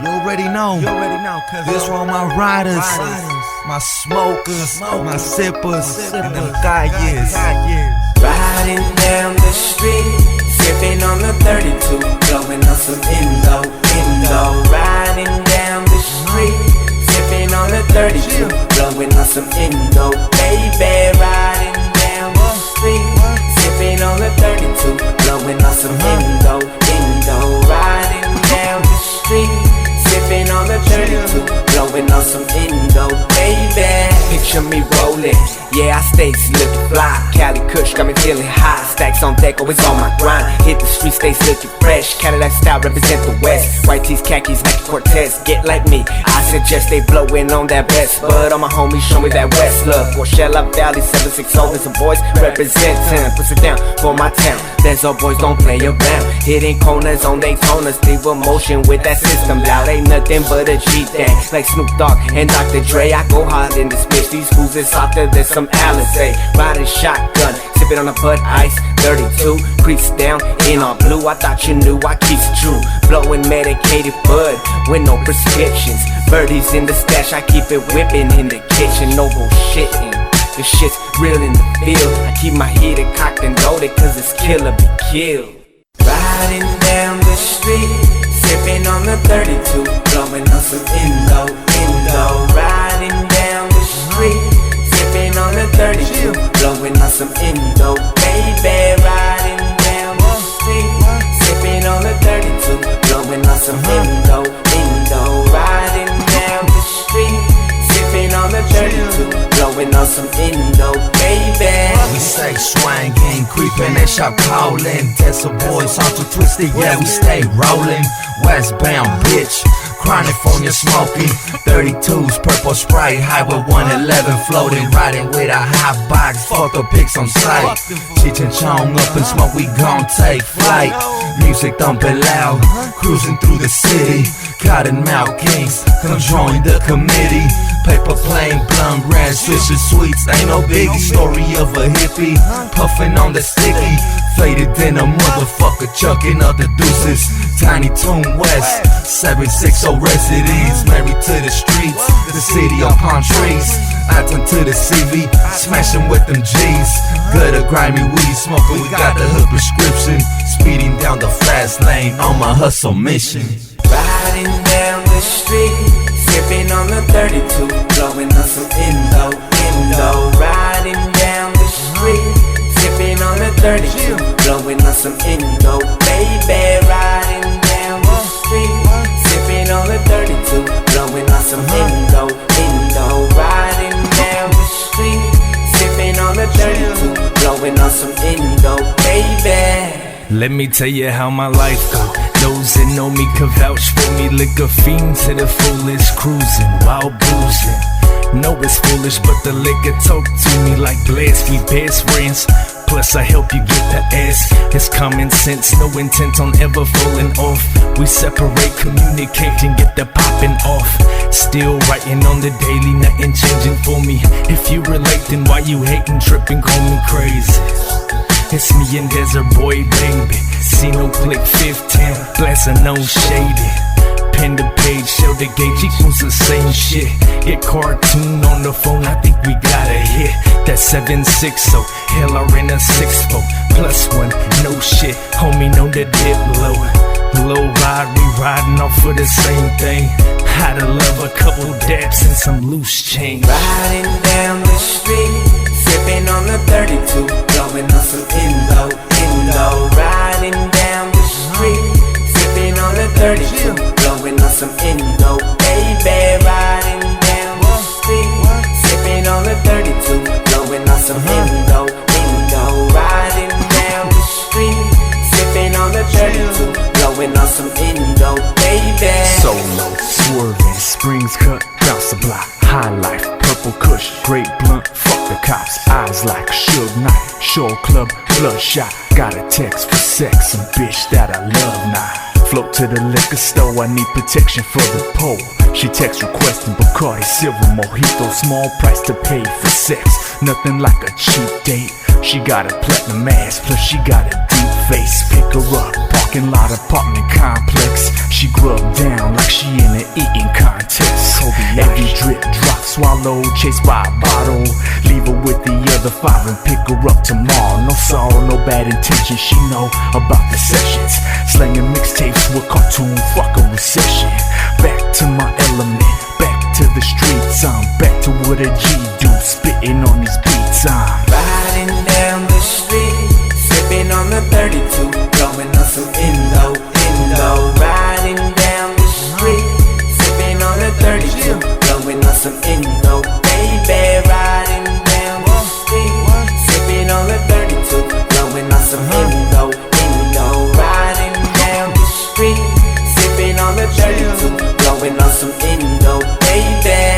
You already know, cause this for all my riders, my smokers, my sippers, and them calles. Riding down the street, sipping on the 32, blowing on some Indo. Riding down the street, sipping on the 32, blowing on some Indo. Baby, riding down the street, sipping on the 32, blowing on some Indo. Riding down the street, sipping on the 32, blowing on some Indo. Baby, picture me rolling, yeah, I stay looking fly. Cali Kush got me feeling high. Stacks on deck, always on my grind. Hit the street, stays looking fresh. Cadillac style, represent the West. White tees, khakis, Nike Cortez. Get like me, I suggest they blowin' on that best. But all my homies show me that West love. Coachella Valley, 760, there's some boys representin'. Puts it down for my town. There's all boys don't play around. Hitting corners on Daytona, Steve motion with that system loud. Ain't nothing but a G-thing, like Snoop Dogg and Dr. Dre. I go hard in this bitch. These fools is softer than some Alizé. Riding shotgun, sipping on a Bud Ice 32, crease down in all blue. I thought you knew I keep true. Blowing medicated bud with no prescriptions. Birdies in the stash, I keep it whipping in the kitchen. No bullshitting, this shit's real in the field. I keep my heater cocked and loaded, cause it's kill or be killed. Riding down the street, sipping on the 32, blowing on some Indo. Riding down the street, sipping on the 32, blowing on some Indo. Baby, riding down the street, sipping on the 32, blowing on some Indo. Riding down the street, sipping on the 32, blowing on some Indo. Baby, we say swangin', creepin' and shop callin'. Tesla boys on too twisted, yeah, we stay rollin'. Westbound, bitch, California smoking. 32s, purple Sprite, Highway 111 floating. Riding with a hot box, photo pics on sight. Cheech and Chong up in smoke, we gon' take flight. Music thumping loud, cruising through the city. Cottonmouth Kings, come join the committee. Paper plane, blunt, red, Swisher Sweets. Ain't no biggie, story of a hippie. Puffin' on the sticky, faded in a motherfucker, chucking up the deuces. Tiny Toon West, 760 residents. Married to the streets, the city of palm trees. I turn to the CV, smashing with them G's. Good or grimy weed smoker, we got the hood prescription. Speeding down the fast lane on my hustle mission. Riding down the street, sipping on the 32, blowing on some Indo. Riding down the street, sipping on the 32, blowing on some Indo. Baby, riding down the street, sipping on the 32, blowing on some Indo. Riding down the street, sipping on the 32, blowing on some Indo. Baby, let me tell you how my life go. Those that know me can vouch for me. Liquor fiend to the fullest, cruising while boozing. Know it's foolish, but the liquor talk to me like Blas. We best friends, plus I help you get the ass. It's common sense, no intent on ever falling off. We separate, communicate, and get the popping off. Still writing on the daily, nothing changing for me. If you relate, then why you hating, tripping, call me crazy. It's me and Desert Boy, baby. See no click 15, Blas and no shady. Pen the page, show the gauge, equals the same shit. Get Kartoon on the phone, I think we got a hit. That 760, hell I ran a 6-4. +1, no shit, homie know the dip low. Low ride, we riding off for the same thing. How to love a couple dabs and some loose change. Riding down the street, sipping on the 32, blowing on some Indo. Riding down the street, sipping on the 32, blowing on some Indo. Baby, riding down the street, sipping on the 32, blowing on some Indo. Riding down the street, sipping on the 32, blowing on some Indo. Baby, Solo, swerving, springs cut, bounce the block. High life, purple kush, great blunt, fuck the cops. Eyes like a Suge Knight, Shore Club, bloodshot. Got a text for sex, some bitch that I love now. Float to the liquor store, I need protection for the pole. She text requesting Bacardi, silver mojito, small price to pay for sex. Nothing like a cheap date. She got a platinum ass, plus she got a deep face, pick her up, parking lot apartment complex. She grubbed down like she in an eating contest. Every drip drop swallowed, chased by a bottle. Leave her with the other 5 and pick her up tomorrow. No sorrow, no bad intention, she know about the sessions. Slanging mixtapes with Kartoon, fuck a recession. Back to my element, back to the streets. I'm back to what a G do, spitting on these beats. I'm riding down the street, sipping on the 32, blowing on some Indo, Indo. Riding down the street, sipping on the 32, blowing on some Indo. Baby, riding down the street, sipping on the 32, blowing on some Indo, Indo. Riding down the street, sipping on the 32, blowing on some Indo. Baby.